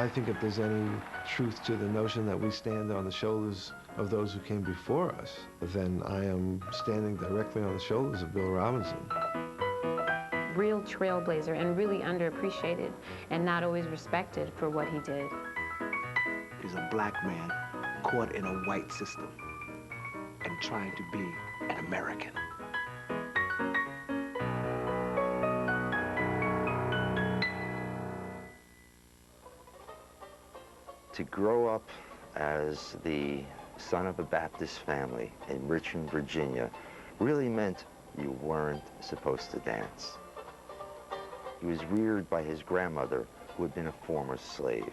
I think if there's any truth to the notion that we stand on the shoulders of those who came before us, then I am standing directly on the shoulders of Bill Robinson. Real trailblazer and really underappreciated and not always respected for what he did. He's a black man caught in a white system and trying to be an American. To grow up as the son of a Baptist family in Richmond, Virginia, really meant you weren't supposed to dance. He was reared by his grandmother, who had been a former slave.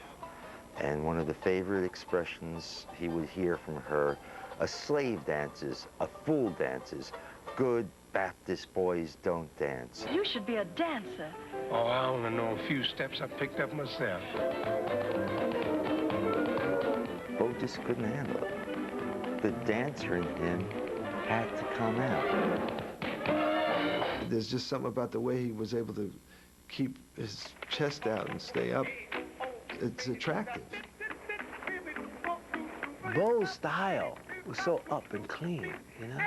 And one of the favorite expressions he would hear from her, a slave dances, a fool dances, good Baptist boys don't dance. You should be a dancer. Oh, I only know a few steps I picked up myself. Bo just couldn't handle it. The dancer in him had to come out. There's just something about the way he was able to keep his chest out and stay up. It's attractive. Bo's style was so up and clean, you know?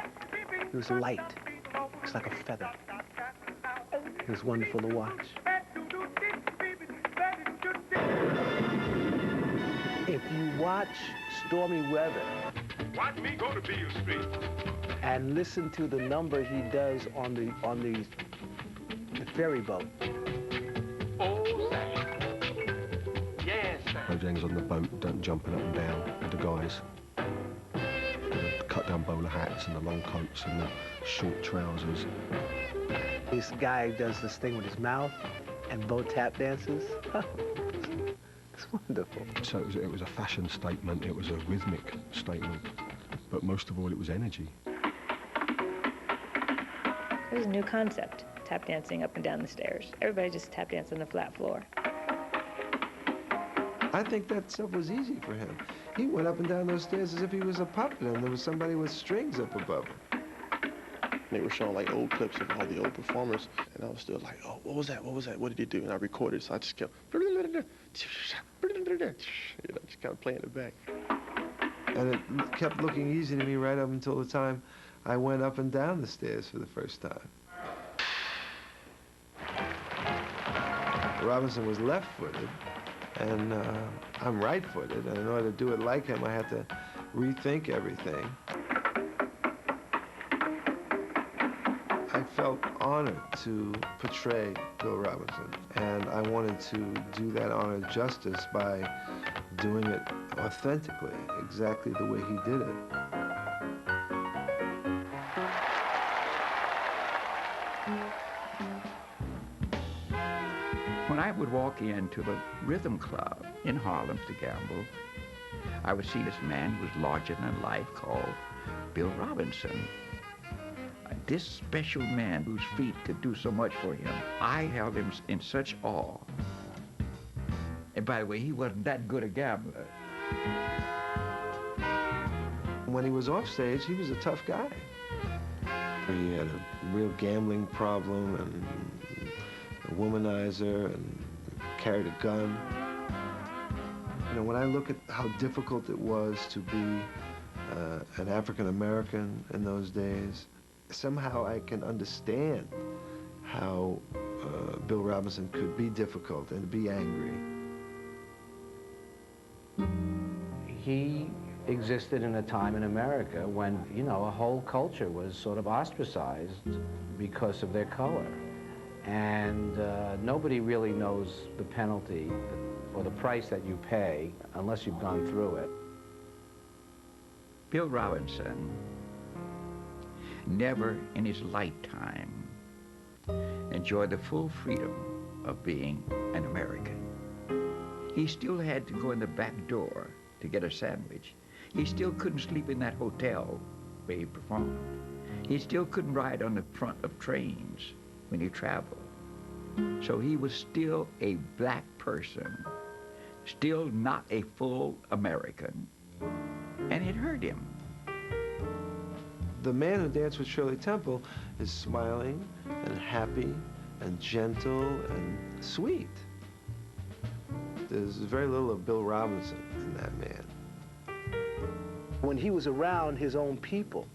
He was light. It's like a feather. It was wonderful to watch. If you watch Stormy Weather, Watch me go to Beale Street. and listen to the number he does on the ferry boat. Oh, yes, sir. Bojangles on the boat, jumping up and down with the guys. The cut-down bowler hats and the long coats and the short trousers. This guy does this thing with his mouth and Bo tap dances. It's wonderful. So it was a fashion statement, it was a rhythmic statement, but most of all it was energy. It was a new concept, tap dancing up and down the stairs. Everybody just tap danced on the flat floor. I think that stuff was easy for him. He went up and down those stairs as if he was a puppet and there was somebody with strings up above him. They were showing like old clips of all the old performers, and I was still like, oh, what was that? What was that? What did he do? And I recorded, so I just kept, just kind of playing it back. And it kept looking easy to me right up until the time I went up and down the stairs for the first time. Robinson was left-footed, and I'm right-footed, and in order to do it like him, I had to rethink everything. I felt honored to portray Bill Robinson, and I wanted to do that honor justice by doing it authentically, exactly the way he did it. When I would walk into the rhythm club in Harlem to gamble, I would see this man who was larger than life called Bill Robinson. This special man whose feet could do so much for him, I held him in such awe. And by the way, he wasn't that good a gambler. When he was off stage, he was a tough guy. He had a real gambling problem and a womanizer and carried a gun. You know, when I look at how difficult it was to be an African American in those days, somehow I can understand how Bill Robinson could be difficult and be angry. He existed in a time in America when, you know, a whole culture was sort of ostracized because of their color. And nobody really knows the penalty or the price that you pay unless you've gone through it. Bill Robinson never in his lifetime enjoyed the full freedom of being an American. He still had to go in the back door to get a sandwich. He still couldn't sleep in that hotel where he performed. He still couldn't ride on the front of trains when he traveled. So he was still a black person, still not a full American, and it hurt him. The man who danced with Shirley Temple is smiling and happy and gentle and sweet. there's very little of Bill Robinson in that man. When he was around his own people,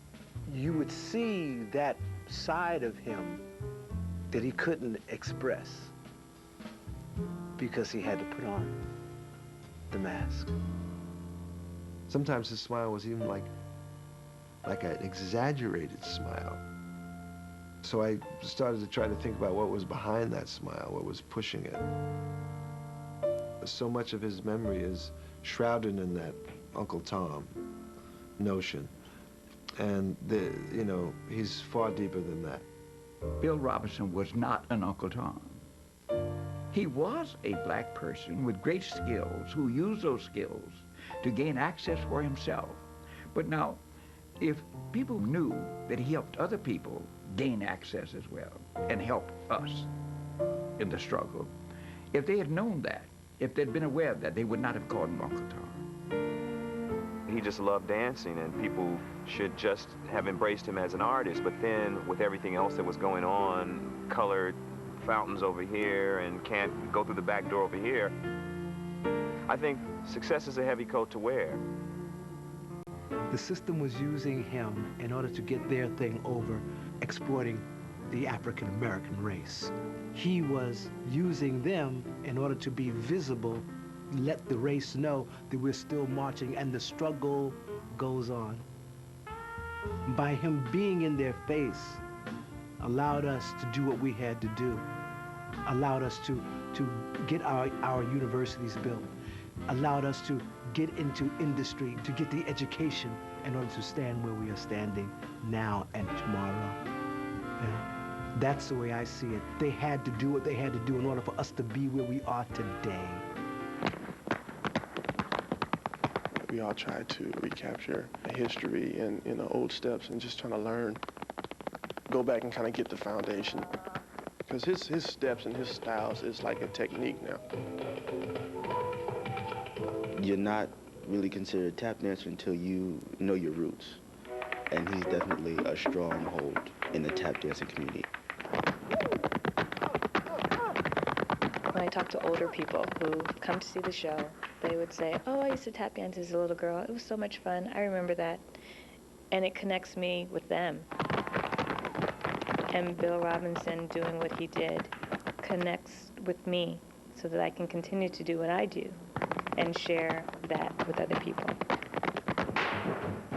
you would see that side of him that he couldn't express because he had to put on the mask. Sometimes his smile was even like an exaggerated smile. So I started to try to think about what was behind that smile, what was pushing it. So much of his memory is shrouded in that Uncle Tom notion. And, he's far deeper than that. Bill Robinson was not an Uncle Tom. He was a black person with great skills who used those skills to gain access for himself. But now, if people knew that he helped other people gain access as well and help us in the struggle, if they had known that, if they'd been aware of that, they would not have called him Uncle Tom. He just loved dancing, and people should just have embraced him as an artist. But then, with everything else that was going on, colored fountains over here and can't go through the back door over here, I think success is a heavy coat to wear. The system was using him in order to get their thing over, exploiting the African-American race. He was using them in order to be visible, let the race know that we're still marching and the struggle goes on. By him being in their face, allowed us to do what we had to do, allowed us to get our universities built, allowed us to get into industry, to get the education in order to stand where we are standing now and tomorrow. Yeah. That's the way I see it. They had to do what they had to do in order for us to be where we are today. We all try to recapture history and old steps and just trying to learn, go back and kind of get the foundation. Because his steps and his styles is like a technique now. You're not really considered a tap dancer until you know your roots. And he's definitely a stronghold in the tap dancing community. When I talk to older people who come to see the show, they would say, oh, I used to tap dance as a little girl. It was so much fun. I remember that. And it connects me with them. And Bill Robinson doing what he did connects with me so that I can continue to do what I do and share that with other people.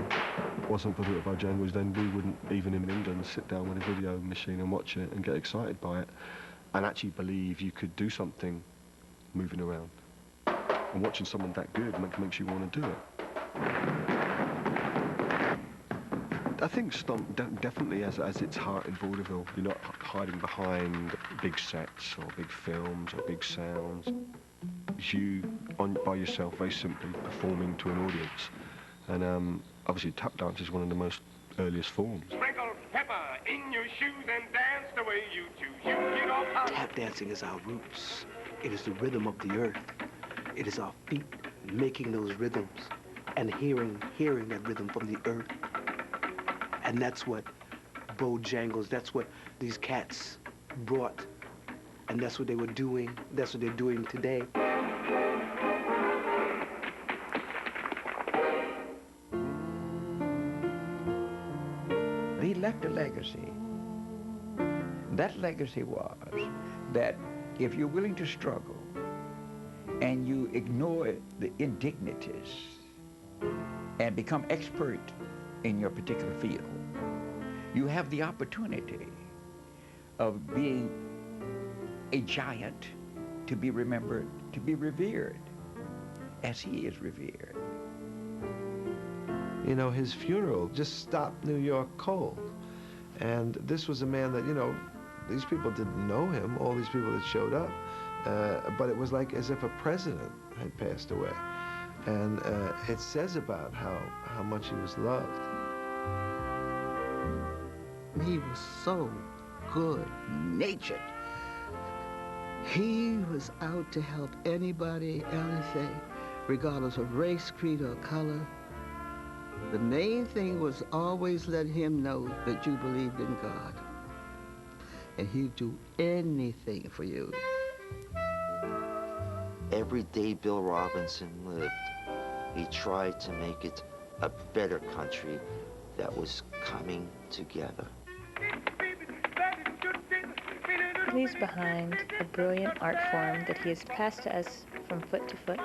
If it wasn't for the Bojangles, then we wouldn't, even in England, sit down with a video machine and watch it and get excited by it and actually believe you could do something moving around. And watching someone that good makes you want to do it. I think Stomp definitely has its heart in vaudeville. You're not hiding behind big sets or big films or big sounds. It's you by yourself, very simply performing to an audience. And obviously tap dance is one of the most earliest forms. Sprinkle pepper in your shoes and dance the way you choose. You get off hot. Tap dancing is our roots. It is the rhythm of the earth. It is our feet making those rhythms and hearing that rhythm from the earth. And that's what Bojangles, that's what these cats brought. And that's what they were doing. That's what they're doing today. He left a legacy. That legacy was that if you're willing to struggle and you ignore the indignities and become expert in your particular field, you have the opportunity of being a giant, to be remembered, to be revered as he is revered. You know, his funeral just stopped New York cold. And this was a man that, these people didn't know him, all these people that showed up, but it was like as if a president had passed away. And it says about how much he was loved. He was so good-natured. He was out to help anybody, anything, regardless of race, creed, or color. The main thing was always let him know that you believed in God. And he'd do anything for you. every day Bill Robinson lived, he tried to make it a better country that was coming together. He leaves behind a brilliant art form that he has passed to us from foot to foot,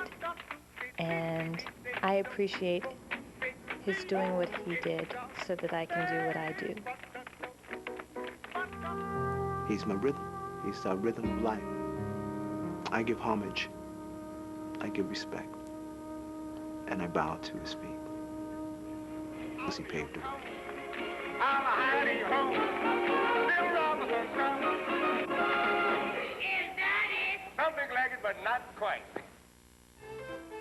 and I appreciate his doing what he did so that I can do what I do. He's my rhythm. He's our rhythm of life. I give homage. I give respect. And I bow to his feet. As he paved the way. Something like it, but not quite.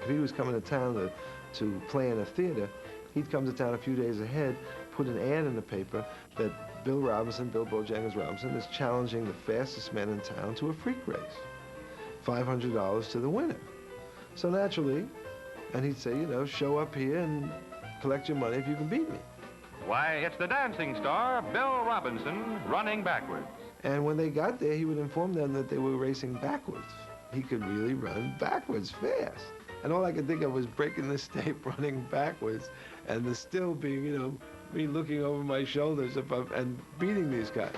If he was coming to town to play in a theater, he'd come to town a few days ahead, put an ad in the paper that Bill Bojangles Robinson, is challenging the fastest man in town to a freak race. $500 to the winner. So naturally, and he'd say, you know, show up here and collect your money if you can beat me. Why, it's the dancing star, Bill Robinson, running backwards. And when they got there, he would inform them that they were racing backwards. He could really run backwards fast. And all I could think of was breaking this tape running backwards, and the still being, you know, me looking over my shoulders and beating these guys.